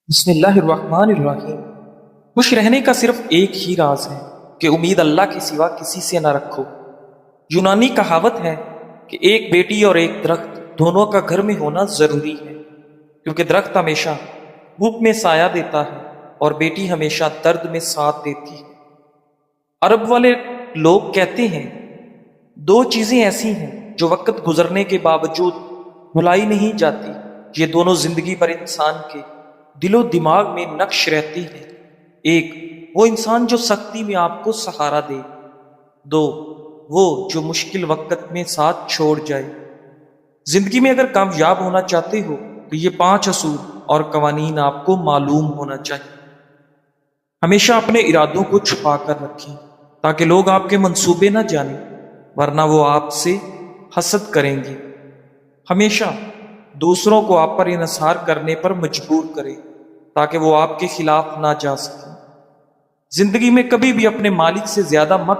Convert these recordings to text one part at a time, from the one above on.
بسم اللہ الرحمن الرحیم۔ خوش رہنے کا صرف ایک ہی راز ہے کہ امید اللہ کے سوا کسی سے نہ رکھو۔ یونانی کہاوت ہے کہ ایک بیٹی اور ایک درخت دونوں کا گھر میں ہونا ضروری ہے، کیونکہ درخت ہمیشہ دھوپ میں سایہ دیتا ہے اور بیٹی ہمیشہ درد میں ساتھ دیتی ہے۔ عرب والے لوگ کہتے ہیں دو چیزیں ایسی ہیں جو وقت گزرنے کے باوجود بھلائی نہیں جاتی، یہ دونوں زندگی بھر انسان کے دل و دماغ میں نقش رہتی ہے۔ ایک وہ انسان جو سختی میں آپ کو سہارا دے، دو وہ جو مشکل وقت میں ساتھ چھوڑ جائے۔ زندگی میں اگر کامیاب ہونا چاہتے ہو تو یہ 5 اصول اور قوانین آپ کو معلوم ہونا چاہیے۔ ہمیشہ اپنے ارادوں کو چھپا کر رکھیں تاکہ لوگ آپ کے منصوبے نہ جانیں، ورنہ وہ آپ سے حسد کریں گے۔ ہمیشہ دوسروں کو آپ پر انحصار کرنے پر مجبور کریں تاکہ وہ آپ کے خلاف نہ جا سکیں۔ زندگی میں کبھی بھی اپنے مالک سے زیادہ مت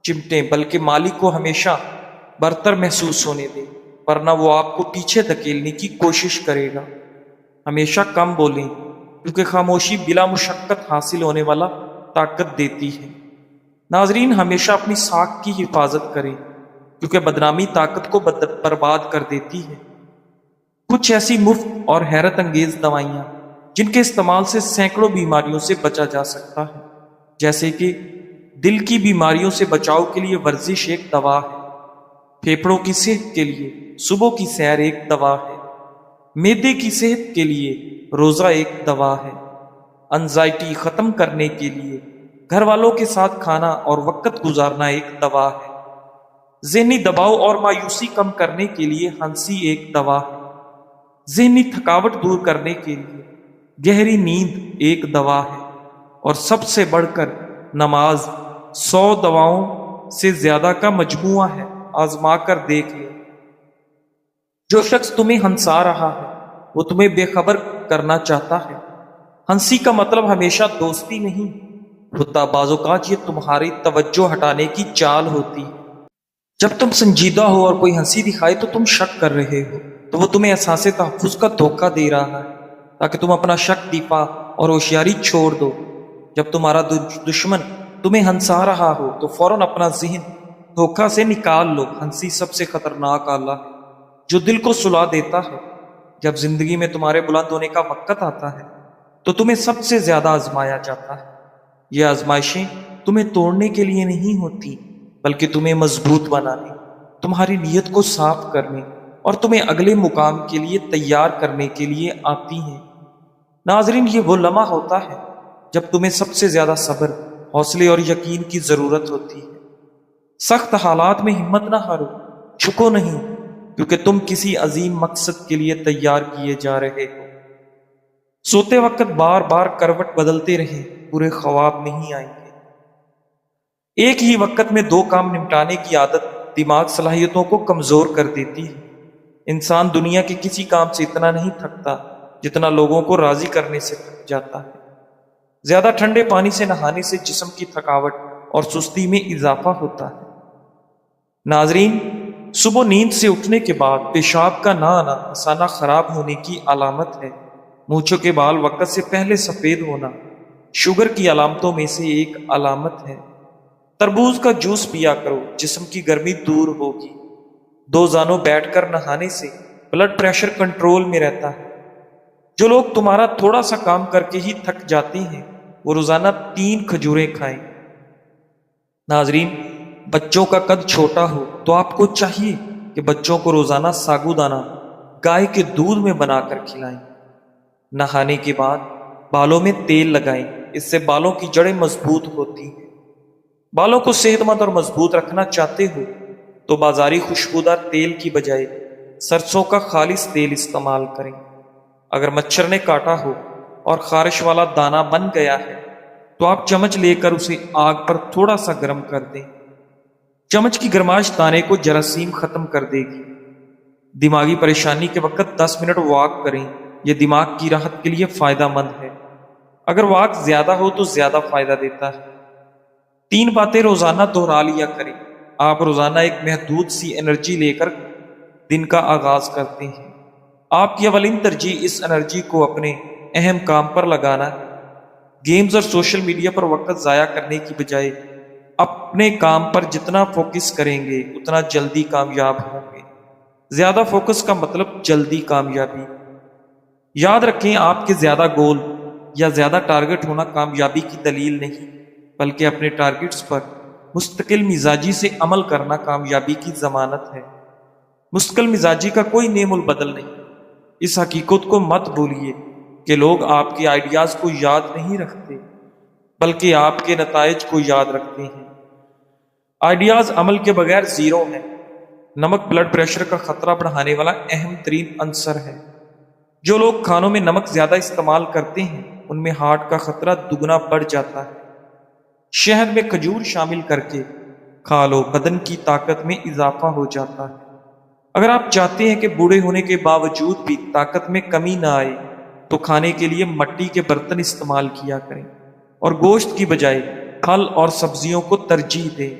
چمٹیں، بلکہ مالک کو ہمیشہ برتر محسوس ہونے دیں، ورنہ وہ آپ کو پیچھے دھکیلنے کی کوشش کرے گا۔ ہمیشہ کم بولیں، کیونکہ خاموشی بلا مشقت حاصل ہونے والا طاقت دیتی ہے۔ ناظرین، ہمیشہ اپنی ساکھ کی حفاظت کریں، کیونکہ بدنامی طاقت کو برباد کر دیتی ہے۔ کچھ ایسی مفت اور حیرت انگیز دوائیاں جن کے استعمال سے سینکڑوں بیماریوں سے بچا جا سکتا ہے، جیسے کہ دل کی بیماریوں سے بچاؤ کے لیے ورزش ایک دوا ہے، پھیپھڑوں کی صحت کے لیے صبح کی سیر ایک دوا ہے، معدے کی صحت کے لیے روزہ ایک دوا ہے، انزائٹی ختم کرنے کے لیے گھر والوں کے ساتھ کھانا اور وقت گزارنا ایک دوا ہے، ذہنی دباؤ اور مایوسی کم کرنے کے لیے ہنسی ایک دوا ہے، ذہنی تھکاوٹ دور کرنے کے لیے گہری نیند ایک دوا ہے، اور سب سے بڑھ کر نماز 100 دواؤں سے زیادہ کا مجموعہ ہے۔ آزما کر دیکھ لیں۔ جو شخص تمہیں ہنسا رہا ہے وہ تمہیں بے خبر کرنا چاہتا ہے۔ ہنسی کا مطلب ہمیشہ دوستی نہیں ہوتا، بعض اوقات یہ تمہاری توجہ ہٹانے کی چال ہوتی ہے۔ جب تم سنجیدہ ہو اور کوئی ہنسی دکھائے تو تم شک کر رہے ہو، تو وہ تمہیں احساس تحفظ کا دھوکہ دے رہا ہے تاکہ تم اپنا شک، دفاع اور ہوشیاری چھوڑ دو۔ جب تمہارا دشمن تمہیں ہنسا رہا ہو تو فوراً اپنا ذہن دھوکہ سے نکال لو۔ ہنسی سب سے خطرناک آلہ ہے جو دل کو سلا دیتا ہے۔ جب زندگی میں تمہارے بلند ہونے کا وقت آتا ہے تو تمہیں سب سے زیادہ آزمایا جاتا ہے۔ یہ آزمائشیں تمہیں توڑنے کے لیے نہیں ہوتی، بلکہ تمہیں مضبوط بنانے، تمہاری نیت کو صاف کرنے اور تمہیں اگلے مقام کے لیے تیار کرنے کے لیے آتی ہیں۔ ناظرین، یہ وہ لمحہ ہوتا ہے جب تمہیں سب سے زیادہ صبر، حوصلے اور یقین کی ضرورت ہوتی ہے۔ سخت حالات میں ہمت نہ ہارو، جھکو نہیں، کیونکہ تم کسی عظیم مقصد کے لیے تیار کیے جا رہے ہو۔ سوتے وقت بار بار کروٹ بدلتے رہیں، پورے خواب نہیں آئیں گے۔ ایک ہی وقت میں 2 کام نمٹانے کی عادت دماغ صلاحیتوں کو کمزور کر دیتی ہے۔ انسان دنیا کے کسی کام سے اتنا نہیں تھکتا جتنا لوگوں کو راضی کرنے سے تھک جاتا ہے۔ زیادہ ٹھنڈے پانی سے نہانے سے جسم کی تھکاوٹ اور سستی میں اضافہ ہوتا ہے۔ ناظرین، صبح نیند سے اٹھنے کے بعد پیشاب کا نہ آنا مثانہ خراب ہونے کی علامت ہے۔ مونچھوں کے بال وقت سے پہلے سفید ہونا شوگر کی علامتوں میں سے ایک علامت ہے۔ تربوز کا جوس پیا کرو، جسم کی گرمی دور ہوگی۔ 2 زانوں بیٹھ کر نہانے سے بلڈ پریشر کنٹرول میں رہتا ہے۔ جو لوگ تمہارا تھوڑا سا کام کر کے ہی تھک جاتے ہیں وہ روزانہ 3 کھجوریں کھائیں۔ ناظرین، بچوں کا قد چھوٹا ہو تو آپ کو چاہیے کہ بچوں کو روزانہ ساگو دانہ گائے کے دودھ میں بنا کر کھلائیں۔ نہانے کے بعد بالوں میں تیل لگائیں، اس سے بالوں کی جڑیں مضبوط ہوتی ہیں۔ بالوں کو صحت مند اور مضبوط رکھنا چاہتے ہو تو بازاری خوشبودار تیل کی بجائے سرسوں کا خالص تیل استعمال کریں۔ اگر مچھر نے کاٹا ہو اور خارش والا دانہ بن گیا ہے تو آپ چمچ لے کر اسے آگ پر تھوڑا سا گرم کر دیں۔ چمچ کی گرماش دانے کو جراثیم ختم کر دے گی۔ دماغی پریشانی کے وقت 10 منٹ واک کریں، یہ دماغ کی راحت کے لیے فائدہ مند ہے۔ اگر واک زیادہ ہو تو زیادہ فائدہ دیتا ہے۔ 3 باتیں روزانہ دہرا لیا کریں۔ آپ روزانہ ایک محدود سی انرجی لے کر دن کا آغاز کرتے ہیں۔ آپ کی اولین ترجیح اس انرجی کو اپنے اہم کام پر لگانا ہے۔ گیمز اور سوشل میڈیا پر وقت ضائع کرنے کی بجائے اپنے کام پر جتنا فوکس کریں گے اتنا جلدی کامیاب ہوں گے۔ زیادہ فوکس کا مطلب جلدی کامیابی۔ یاد رکھیں، آپ کے زیادہ گول یا زیادہ ٹارگٹ ہونا کامیابی کی دلیل نہیں، بلکہ اپنے ٹارگٹس پر مستقل مزاجی سے عمل کرنا کامیابی کی ضمانت ہے۔ مستقل مزاجی کا کوئی نعم البدل نہیں۔ اس حقیقت کو مت بھولیے کہ لوگ آپ کے آئیڈیاز کو یاد نہیں رکھتے، بلکہ آپ کے نتائج کو یاد رکھتے ہیں۔ آئیڈیاز عمل کے بغیر زیرو ہیں۔ نمک بلڈ پریشر کا خطرہ بڑھانے والا اہم ترین عنصر ہے۔ جو لوگ کھانوں میں نمک زیادہ استعمال کرتے ہیں ان میں ہارٹ کا خطرہ دگنا بڑھ جاتا ہے۔ شہد میں کھجور شامل کر کے کھا لو، بدن کی طاقت میں اضافہ ہو جاتا ہے۔ اگر آپ چاہتے ہیں کہ بوڑھے ہونے کے باوجود بھی طاقت میں کمی نہ آئے تو کھانے کے لیے مٹی کے برتن استعمال کیا کریں اور گوشت کی بجائے پھل اور سبزیوں کو ترجیح دیں۔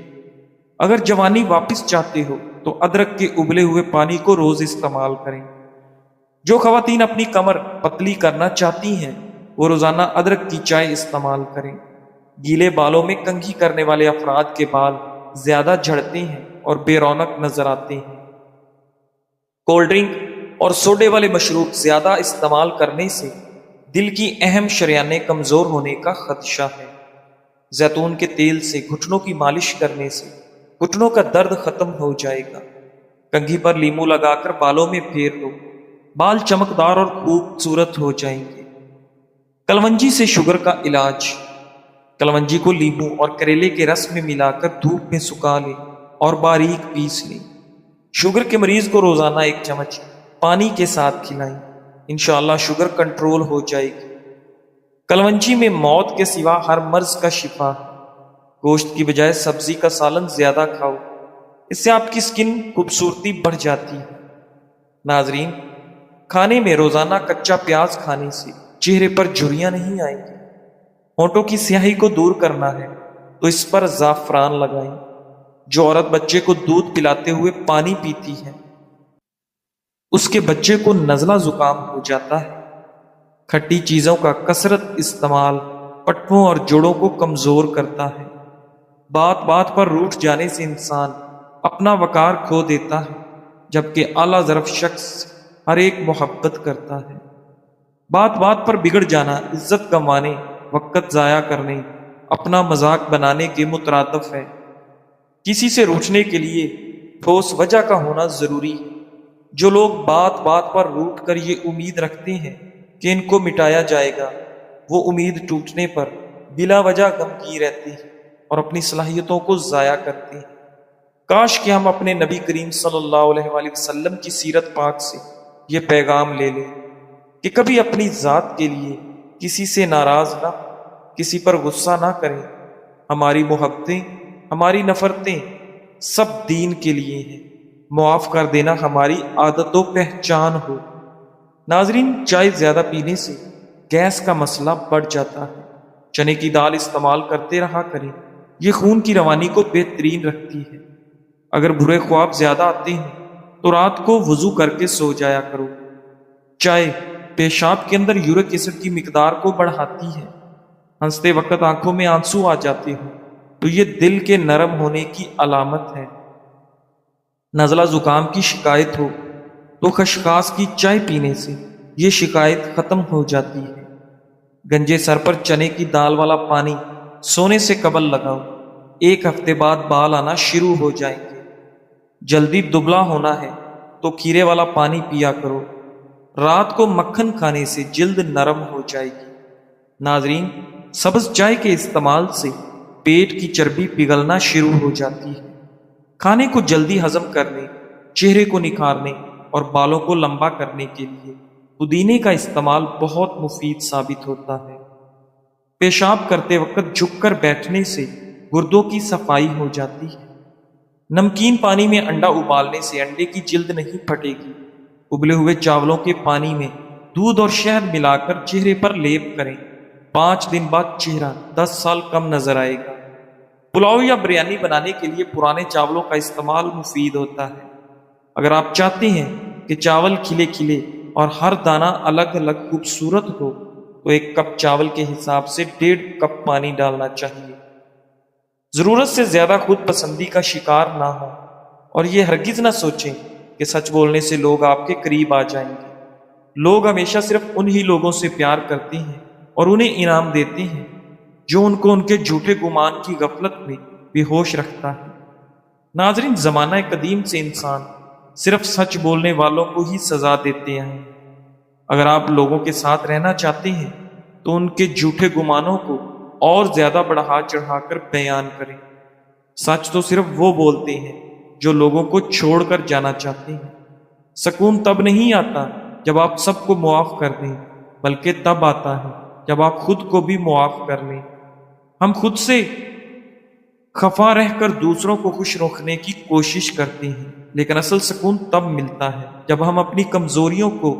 اگر جوانی واپس چاہتے ہو تو ادرک کے ابلے ہوئے پانی کو روز استعمال کریں۔ جو خواتین اپنی کمر پتلی کرنا چاہتی ہیں وہ روزانہ ادرک کی چائے استعمال کریں۔ گیلے بالوں میں کنگھی کرنے والے افراد کے بال زیادہ جھڑتے ہیں اور بے رونق نظر آتے ہیں۔ کولڈ ڈرنک اور سوڈے والے مشروب زیادہ استعمال کرنے سے دل کی اہم شریانیں کمزور ہونے کا خدشہ ہے۔ زیتون کے تیل سے گھٹنوں کی مالش کرنے سے گھٹنوں کا درد ختم ہو جائے گا۔ کنگھی پر لیمو لگا کر بالوں میں پھیر لو، بال چمکدار اور خوبصورت ہو جائیں گے۔ کلونجی سے شوگر کا علاج۔ کلونجی کو لیمو اور کریلے کے رس میں ملا کر دھوپ میں سکھا لیں اور باریک پیس لیں۔ شوگر کے مریض کو روزانہ 1 چمچ پانی کے ساتھ کھلائیں، انشاءاللہ شوگر کنٹرول ہو جائے گی۔ کلونجی میں موت کے سوا ہر مرض کا شفا ہے۔ گوشت کی بجائے سبزی کا سالن زیادہ کھاؤ، اس سے آپ کی سکن خوبصورتی بڑھ جاتی ہے۔ ناظرین، کھانے میں روزانہ کچا پیاز کھانے سے چہرے پر جھریاں نہیں آئیں گی۔ ہونٹوں کی سیاہی کو دور کرنا ہے تو اس پر زعفران لگائیں۔ جو عورت بچے کو دودھ پلاتے ہوئے پانی پیتی ہے اس کے بچے کو نزلہ زکام ہو جاتا ہے۔ کھٹی چیزوں کا کثرت استعمال پٹھوں اور جوڑوں کو کمزور کرتا ہے۔ بات بات پر روٹھ جانے سے انسان اپنا وقار کھو دیتا ہے، جبکہ اعلیٰ ظرف شخص ہر ایک محبت کرتا ہے۔ بات بات پر بگڑ جانا عزت گنوانے، وقت ضائع کرنے، اپنا مذاق بنانے کے مترادف ہے۔ کسی سے روٹھنے کے لیے ٹھوس وجہ کا ہونا ضروری ہے۔ جو لوگ بات بات پر روٹھ کر یہ امید رکھتے ہیں کہ ان کو مٹایا جائے گا، وہ امید ٹوٹنے پر بلا وجہ غمگین رہتے ہیں اور اپنی صلاحیتوں کو ضائع کرتے ہیں۔ کاش کہ ہم اپنے نبی کریم صلی اللہ علیہ وآلہ وسلم کی سیرت پاک سے یہ پیغام لے لیں کہ کبھی اپنی ذات کے لیے کسی سے ناراض نہ، کسی پر غصہ نہ کریں۔ ہماری محبتیں، ہماری نفرتیں سب دین کے لیے ہیں۔ معاف کر دینا ہماری عادت و پہچان ہو۔ ناظرین، چائے زیادہ پینے سے گیس کا مسئلہ بڑھ جاتا ہے۔ چنے کی دال استعمال کرتے رہا کریں، یہ خون کی روانی کو بہترین رکھتی ہے۔ اگر برے خواب زیادہ آتے ہیں تو رات کو وضو کر کے سو جایا کرو۔ چائے پیشاب کے اندر یورک ایسڈ کی مقدار کو بڑھاتی ہے۔ ہنستے وقت آنکھوں میں آنسو آ جاتے ہوں تو یہ دل کے نرم ہونے کی علامت ہے۔ نزلہ زکام کی شکایت ہو تو خشخاش کی چائے پینے سے یہ شکایت ختم ہو جاتی ہے۔ گنجے سر پر چنے کی دال والا پانی سونے سے قبل لگاؤ، 1 ہفتے بعد بال آنا شروع ہو جائیں گے۔ جلدی دبلا ہونا ہے تو کھیرے والا پانی پیا کرو۔ رات کو مکھن کھانے سے جلد نرم ہو جائے گی۔ ناظرین، سبز چائے کے استعمال سے پیٹ کی چربی پگھلنا شروع ہو جاتی ہے۔ کھانے کو جلدی ہضم کرنے، چہرے کو نکھارنے اور بالوں کو لمبا کرنے کے لیے پودینے کا استعمال بہت مفید ثابت ہوتا ہے۔ پیشاب کرتے وقت جھک کر بیٹھنے سے گردوں کی صفائی ہو جاتی ہے۔ نمکین پانی میں انڈا ابالنے سے انڈے کی جلد نہیں پھٹے گی۔ ابلے ہوئے چاولوں کے پانی میں دودھ اور شہد ملا کر چہرے پر لیپ کریں، 5 دن بعد چہرہ 10 سال کم نظر آئے گا۔ پلاؤ یا بریانی بنانے کے لیے پرانے چاولوں کا استعمال مفید ہوتا ہے۔ اگر آپ چاہتے ہیں کہ چاول کھلے کھلے اور ہر دانہ الگ الگ خوبصورت ہو تو 1 کپ چاول کے حساب سے 1.5 کپ پانی ڈالنا چاہیے۔ ضرورت سے زیادہ خود پسندی کا شکار نہ ہو، اور یہ ہرگز نہ سوچیں کہ سچ بولنے سے لوگ آپ کے قریب آ جائیں گے۔ لوگ ہمیشہ صرف انہی لوگوں سے پیار کرتے ہیں اور انہیں انعام دیتے ہیں جو ان کو ان کے جھوٹے گمان کی غفلت میں بے ہوش رکھتا ہے۔ ناظرین، زمانہ قدیم سے انسان صرف سچ بولنے والوں کو ہی سزا دیتے ہیں۔ اگر آپ لوگوں کے ساتھ رہنا چاہتے ہیں تو ان کے جھوٹے گمانوں کو اور زیادہ بڑھا چڑھا کر بیان کریں۔ سچ تو صرف وہ بولتے ہیں جو لوگوں کو چھوڑ کر جانا چاہتے ہیں۔ سکون تب نہیں آتا جب آپ سب کو معاف کر دیں، بلکہ تب آتا ہے جب آپ خود کو بھی معاف کر لیں۔ ہم خود سے خفا رہ کر دوسروں کو خوش رکھنے کی کوشش کرتے ہیں، لیکن اصل سکون تب ملتا ہے جب ہم اپنی کمزوریوں کو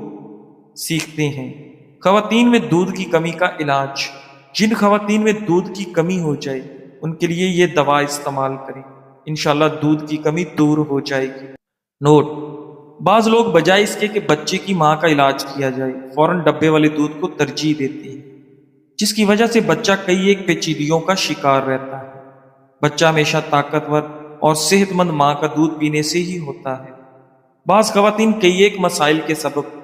سیکھتے ہیں۔ خواتین میں دودھ کی کمی کا علاج۔ جن خواتین میں دودھ کی کمی ہو جائے ان کے لیے یہ دوا استعمال کریں، انشاءاللہ دودھ کی کمی دور ہو جائے گی۔ نوٹ: بعض لوگ بجائے اس کے کہ بچے کی ماں کا علاج کیا جائے، فوراً ڈبے والے دودھ کو ترجیح دیتے ہیں، جس کی وجہ سے بچہ کئی ایک پیچیدگیوں کا شکار رہتا ہے۔ بچہ ہمیشہ طاقتور اور صحت مند ماں کا دودھ پینے سے ہی ہوتا ہے۔ بعض خواتین کئی ایک مسائل کے سبب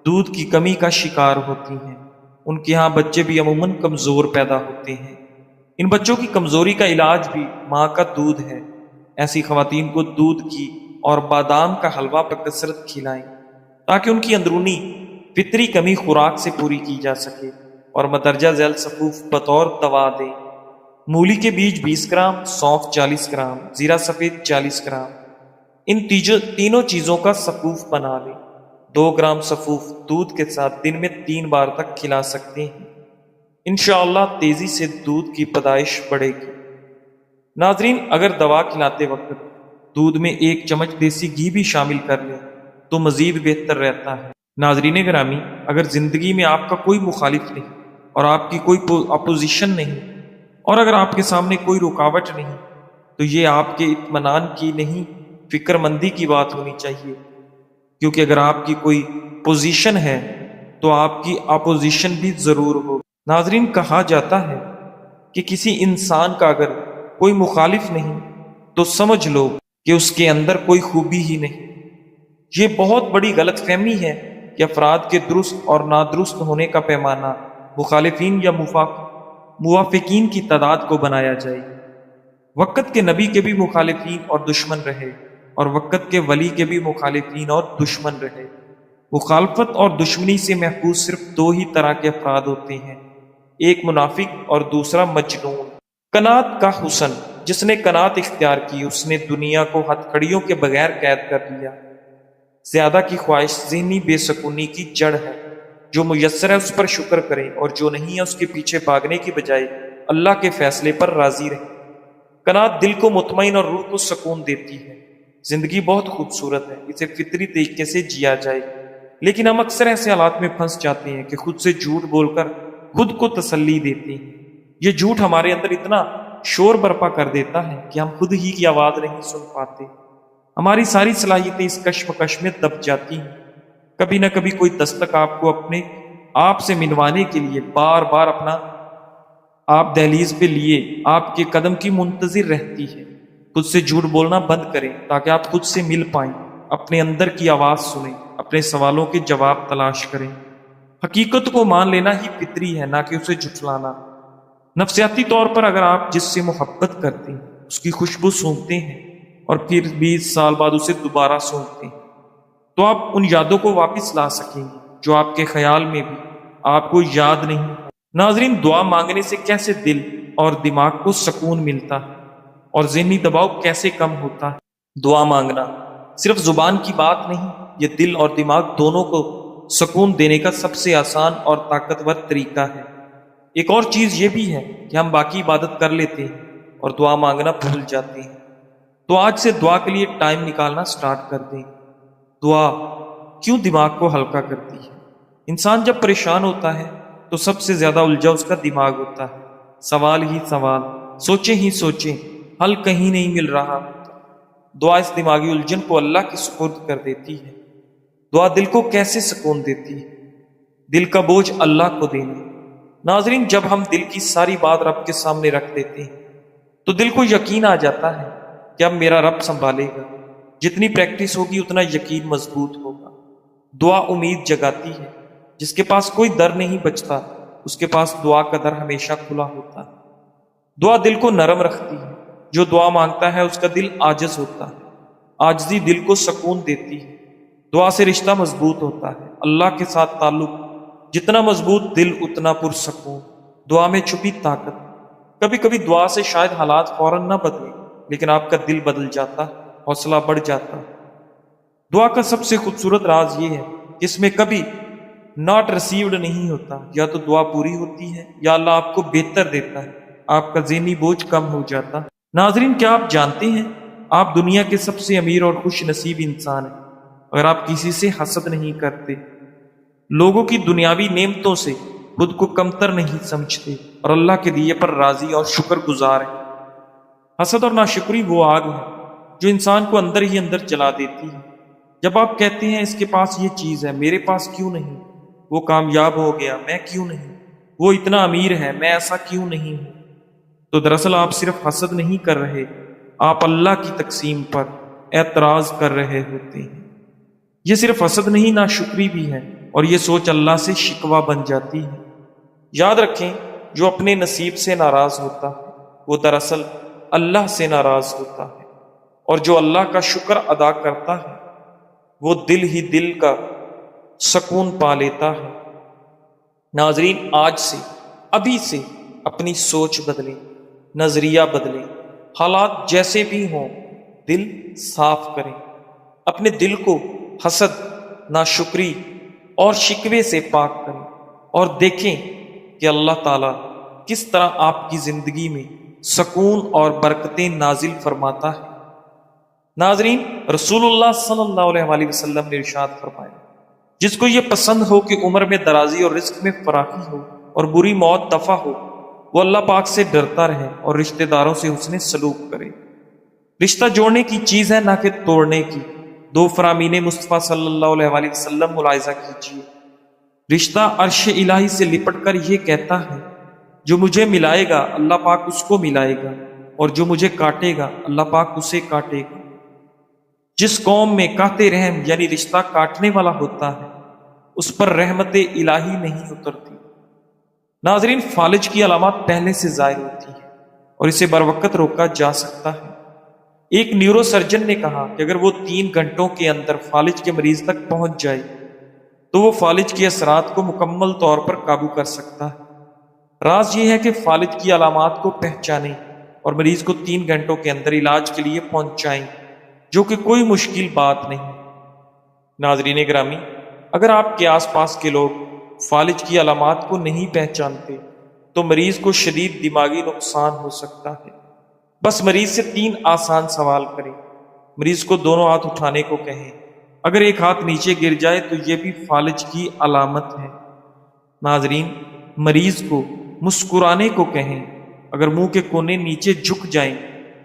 دودھ کی کمی کا شکار ہوتی ہیں۔ ان کے ہاں بچے بھی عموماً کمزور پیدا ہوتے ہیں۔ ان بچوں کی کمزوری کا علاج بھی ماں کا دودھ ہے۔ ایسی خواتین کو دودھ کی اور بادام کا حلوہ بکثرت کھلائیں تاکہ ان کی اندرونی فطری کمی خوراک سے پوری کی جا سکے، اور مندرجہ ذیل صفوف بطور دوا دیں۔ مولی کے بیج 20 گرام، سونف 40 گرام، زیرہ سفید 40 گرام، ان تینوں چیزوں کا صفوف بنا لیں۔ 2 گرام صفوف دودھ کے ساتھ دن میں 3 بار تک کھلا سکتے ہیں۔ انشاءاللہ تیزی سے دودھ کی پیدائش بڑھے گی۔ ناظرین، اگر دوا کھلاتے وقت دودھ میں 1 چمچ دیسی گھی بھی شامل کر لیں تو مزید بہتر رہتا ہے۔ ناظرین گرامی، اگر زندگی میں آپ کا کوئی مخالف نہیں اور آپ کی کوئی اپوزیشن نہیں، اور اگر آپ کے سامنے کوئی رکاوٹ نہیں، تو یہ آپ کے اطمینان کی نہیں، فکر مندی کی بات ہونی چاہیے، کیونکہ اگر آپ کی کوئی پوزیشن ہے تو آپ کی اپوزیشن بھی ضرور ہو۔ ناظرین، کہا جاتا ہے کہ کسی انسان کا اگر کوئی مخالف نہیں تو سمجھ لو کہ اس کے اندر کوئی خوبی ہی نہیں۔ یہ بہت بڑی غلط فہمی ہے کہ افراد کے درست اور نادرست ہونے کا پیمانہ مخالفین یا موافقین کی تعداد کو بنایا جائے۔ وقت کے نبی کے بھی مخالفین اور دشمن رہے، اور وقت کے ولی کے بھی مخالفین اور دشمن رہے۔ مخالفت اور دشمنی سے محفوظ صرف 2 ہی طرح کے افراد ہوتے ہیں، ایک منافق اور دوسرا مجنون۔ قناعت کا حسن۔ جس نے قناعت اختیار کی اس نے دنیا کو ہتھکڑیوں کے بغیر قید کر لیا۔ زیادہ کی خواہش ذہنی بے سکونی کی جڑ ہے۔ جو میسر ہے اس پر شکر کریں، اور جو نہیں ہے اس کے پیچھے بھاگنے کی بجائے اللہ کے فیصلے پر راضی رہیں۔ قناعت دل کو مطمئن اور روح کو سکون دیتی ہے۔ زندگی بہت خوبصورت ہے، اسے فطری طریقے سے جیا جائے، لیکن ہم اکثر ایسے حالات میں پھنس جاتے ہیں کہ خود سے جھوٹ بول کر خود کو تسلی دیتے ہیں۔ یہ جھوٹ ہمارے اندر اتنا شور برپا کر دیتا ہے کہ ہم خود ہی کی آواز نہیں سن پاتے۔ ہماری ساری صلاحیتیں اس کشمکش میں دب جاتی ہیں۔ کبھی نہ کبھی کوئی دستک آپ کو اپنے آپ سے منوانے کے لیے بار بار اپنا آپ دہلیز پہ لیے آپ کے قدم کی منتظر رہتی ہے۔ خود سے جھوٹ بولنا بند کریں تاکہ آپ خود سے مل پائیں، اپنے اندر کی آواز سنیں، اپنے سوالوں کے جواب تلاش کریں۔ حقیقت کو مان لینا ہی فطری ہے، نہ کہ اسے جھٹلانا۔ نفسیاتی طور پر اگر آپ جس سے محبت کرتے ہیں اس کی خوشبو سونگھتے ہیں اور پھر 20 سال بعد اسے دوبارہ سونگھتے ہیں، تو آپ ان یادوں کو واپس لا سکیں گے جو آپ کے خیال میں بھی آپ کو یاد نہیں۔ ناظرین، دعا مانگنے سے کیسے دل اور دماغ کو سکون ملتا ہے اور ذہنی دباؤ کیسے کم ہوتا ہے۔ دعا مانگنا صرف زبان کی بات نہیں، یہ دل اور دماغ دونوں کو سکون دینے کا سب سے آسان اور طاقتور طریقہ ہے۔ ایک اور چیز یہ بھی ہے کہ ہم باقی عبادت کر لیتے ہیں اور دعا مانگنا بھول جاتے ہیں۔ تو آج سے دعا کے لیے ٹائم نکالنا سٹارٹ کر دیں۔ دعا کیوں دماغ کو ہلکا کرتی ہے؟ انسان جب پریشان ہوتا ہے تو سب سے زیادہ الجھا اس کا دماغ ہوتا ہے۔ سوال ہی سوال، سوچیں ہی سوچیں، حل کہیں نہیں مل رہا۔ دعا اس دماغی الجھن کو اللہ کی سپرد کر دیتی ہے۔ دعا دل کو کیسے سکون دیتی ہے؟ دل کا بوجھ اللہ کو دینا، ناظرین، جب ہم دل کی ساری بات رب کے سامنے رکھ دیتے ہیں تو دل کو یقین آ جاتا ہے کہ اب میرا رب سنبھالے گا۔ جتنی پریکٹس ہوگی اتنا یقین مضبوط ہوگا۔ دعا امید جگاتی ہے۔ جس کے پاس کوئی در نہیں بچتا اس کے پاس دعا کا در ہمیشہ کھلا ہوتا ہے۔ دعا دل کو نرم رکھتی ہے۔ جو دعا مانگتا ہے اس کا دل عاجز ہوتا ہے۔ عاجزی دل کو سکون دیتی ہے۔ دعا سے رشتہ مضبوط ہوتا ہے۔ اللہ کے ساتھ تعلق جتنا مضبوط، دل اتنا پرسکون۔ دعا میں چھپی طاقت۔ کبھی کبھی دعا سے شاید حالات فوراً نہ بدلے لیکن آپ کا دل بدل جاتا ہے، حوصلہ بڑھ جاتا ہے۔ دعا کا سب سے خوبصورت راز یہ ہے کہ اس میں کبھی ناٹ ریسیوڈ نہیں ہوتا۔ یا تو دعا پوری ہوتی ہے یا اللہ آپ کو بہتر دیتا ہے، آپ کا ذہنی بوجھ کم ہو جاتا۔ ناظرین، کیا آپ جانتے ہیں آپ دنیا کے سب سے امیر اور خوش نصیب انسان ہیں اگر آپ کسی سے حسد نہیں کرتے، لوگوں کی دنیاوی نعمتوں سے خود کو کمتر نہیں سمجھتے اور اللہ کے دیے پر راضی اور شکر گزار ہیں۔ حسد اور ناشکری وہ آگ ہے جو انسان کو اندر ہی اندر جلا دیتی ہے۔ جب آپ کہتے ہیں اس کے پاس یہ چیز ہے، میرے پاس کیوں نہیں؟ وہ کامیاب ہو گیا، میں کیوں نہیں؟ وہ اتنا امیر ہے، میں ایسا کیوں نہیں ہوں؟ تو دراصل آپ صرف حسد نہیں کر رہے، آپ اللہ کی تقسیم پر اعتراض کر رہے ہوتے ہیں۔ یہ صرف حسد نہیں، ناشکری بھی ہے، اور یہ سوچ اللہ سے شکوہ بن جاتی ہے۔ یاد رکھیں، جو اپنے نصیب سے ناراض ہوتا ہے وہ دراصل اللہ سے ناراض ہوتا ہے، اور جو اللہ کا شکر ادا کرتا ہے وہ دل ہی دل کا سکون پا لیتا ہے۔ ناظرین، آج سے، ابھی سے اپنی سوچ بدلیں، نظریہ بدلیں۔ حالات جیسے بھی ہوں دل صاف کریں۔ اپنے دل کو حسد، ناشکری اور شکوے سے پاک کریں اور دیکھیں کہ اللہ تعالیٰ کس طرح آپ کی زندگی میں سکون اور برکتیں نازل فرماتا ہے۔ ناظرین، رسول اللہ صلی اللہ علیہ وسلم نے ارشاد فرمایا، جس کو یہ پسند ہو کہ عمر میں درازی اور رزق میں فراخی ہو اور بری موت دفع ہو، وہ اللہ پاک سے ڈرتا رہے اور رشتہ داروں سے حسن سلوک کرے۔ رشتہ جوڑنے کی چیز ہے نہ کہ توڑنے کی۔ دو فرامین مصطفیٰ صلی اللہ علیہ وسلم ملاحظہ کیجیے۔ رشتہ عرش الہی سے لپٹ کر یہ کہتا ہے، جو مجھے ملائے گا اللہ پاک اس کو ملائے گا، اور جو مجھے کاٹے گا اللہ پاک اسے کاٹے گا۔ جس قوم میں قحط رحم یعنی رشتہ کاٹنے والا ہوتا ہے اس پر رحمت الہی نہیں اترتی۔ ناظرین، فالج کی علامات پہلے سے ظاہر ہوتی ہے اور اسے بروقت روکا جا سکتا ہے۔ ایک نیورو سرجن نے کہا کہ اگر وہ 3 گھنٹوں کے اندر فالج کے مریض تک پہنچ جائے تو وہ فالج کے اثرات کو مکمل طور پر قابو کر سکتا ہے۔ راز یہ ہے کہ فالج کی علامات کو پہچانیں اور مریض کو 3 گھنٹوں کے اندر علاج کے لیے پہنچائیں، جو کہ کوئی مشکل بات نہیں۔ ناظرین گرامی، اگر آپ کے آس پاس کے لوگ فالج کی علامات کو نہیں پہچانتے تو مریض کو شدید دماغی نقصان ہو سکتا ہے۔ بس مریض سے 3 آسان سوال کریں۔ مریض کو دونوں ہاتھ اٹھانے کو کہیں۔ اگر ایک ہاتھ نیچے گر جائے تو یہ بھی فالج کی علامت ہے۔ ناظرین، مریض کو مسکرانے کو کہیں۔ اگر منہ کے کونے نیچے جھک جائیں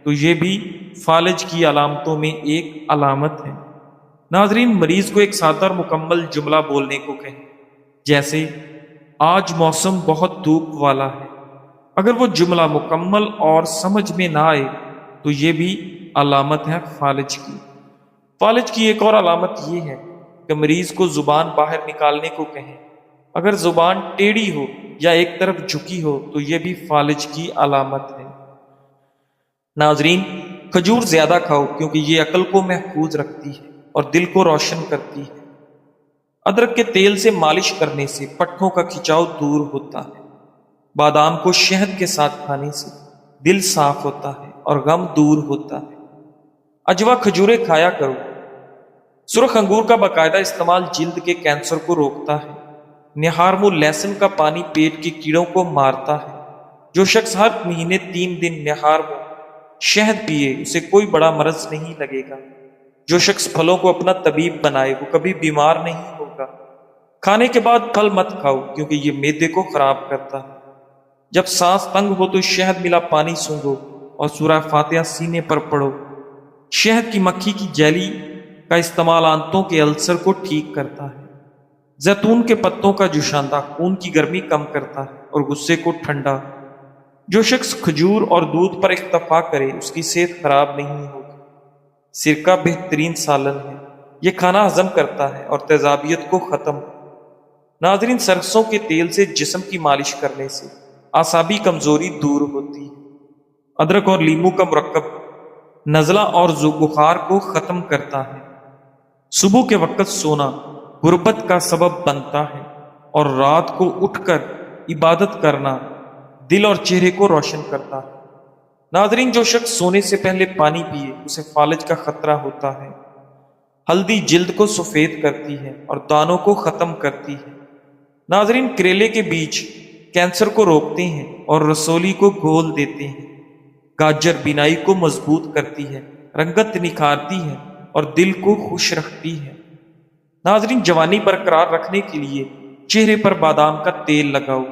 تو یہ بھی فالج کی علامتوں میں ایک علامت ہے۔ ناظرین، مریض کو ایک سادہ اور مکمل جملہ بولنے کو کہیں، جیسے آج موسم بہت دھوپ والا ہے۔ اگر وہ جملہ مکمل اور سمجھ میں نہ آئے تو یہ بھی علامت ہے فالج کی۔ فالج کی ایک اور علامت یہ ہے کہ مریض کو زبان باہر نکالنے کو کہیں۔ اگر زبان ٹیڑھی ہو یا ایک طرف جھکی ہو تو یہ بھی فالج کی علامت ہے۔ ناظرین، کھجور زیادہ کھاؤ کیونکہ یہ عقل کو محفوظ رکھتی ہے اور دل کو روشن کرتی ہے۔ ادرک کے تیل سے مالش کرنے سے پٹھوں کا کھچاؤ دور ہوتا ہے۔ بادام کو شہد کے ساتھ کھانے سے دل صاف ہوتا ہے اور غم دور ہوتا ہے۔ اجوا کھجوریں کھایا کرو۔ سرخ انگور کا باقاعدہ استعمال جلد کے کینسر کو روکتا ہے۔ نہارمو لہسن کا پانی پیٹ کے کیڑوں کو مارتا ہے۔ جو شخص ہر مہینے 3 دن نہارمو شہد پیے اسے کوئی بڑا مرض نہیں لگے گا۔ جو شخص پھلوں کو اپنا طبیب بنائے وہ کبھی بیمار نہیں ہوگا۔ کھانے کے بعد پھل مت کھاؤ کیونکہ یہ معدے کو خراب کرتا ہے۔ جب سانس تنگ ہو تو شہد ملا پانی سونگھو اور سورہ فاتحہ سینے پر پڑھو۔ شہد کی مکھی کی جیلی کا استعمال آنتوں کے السر کو ٹھیک کرتا ہے۔ زیتون کے پتوں کا جوشاندہ خون کی گرمی کم کرتا ہے۔ اور غصے کو ٹھنڈا۔ جو شخص کھجور اور دودھ پر اکتفا کرے اس کی صحت خراب نہیں ہوگی۔ سرکہ بہترین سالن ہے، یہ کھانا ہضم کرتا ہے اور تیزابیت کو ختم۔ ناظرین، سرسوں کے تیل سے جسم کی مالش کرنے سے اعصابی کمزوری دور ہوتی ہے۔ ادرک اور لیمو کا مرکب نزلہ اور بخار کو ختم کرتا ہے۔ صبح کے وقت سونا غربت کا سبب بنتا ہے اور رات کو اٹھ کر عبادت کرنا دل اور چہرے کو روشن کرتا ہے۔ ناظرین، جو شخص سونے سے پہلے پانی پیے اسے فالج کا خطرہ ہوتا ہے۔ ہلدی جلد کو سفید کرتی ہے اور دانوں کو ختم کرتی ہے۔ ناظرین، کریلے کے بیج کینسر کو روکتے ہیں اور رسولی کو گھول دیتے ہیں۔ گاجر بینائی کو مضبوط کرتی ہے، رنگت نکھارتی ہے اور دل کو خوش رکھتی ہے۔ ناظرین، جوانی برقرار رکھنے کے لیے چہرے پر بادام کا تیل لگاؤ۔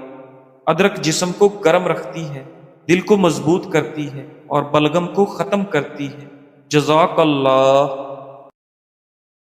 ادرک جسم کو گرم رکھتی ہے، دل کو مضبوط کرتی ہے اور بلغم کو ختم کرتی ہے۔ جزاک اللہ۔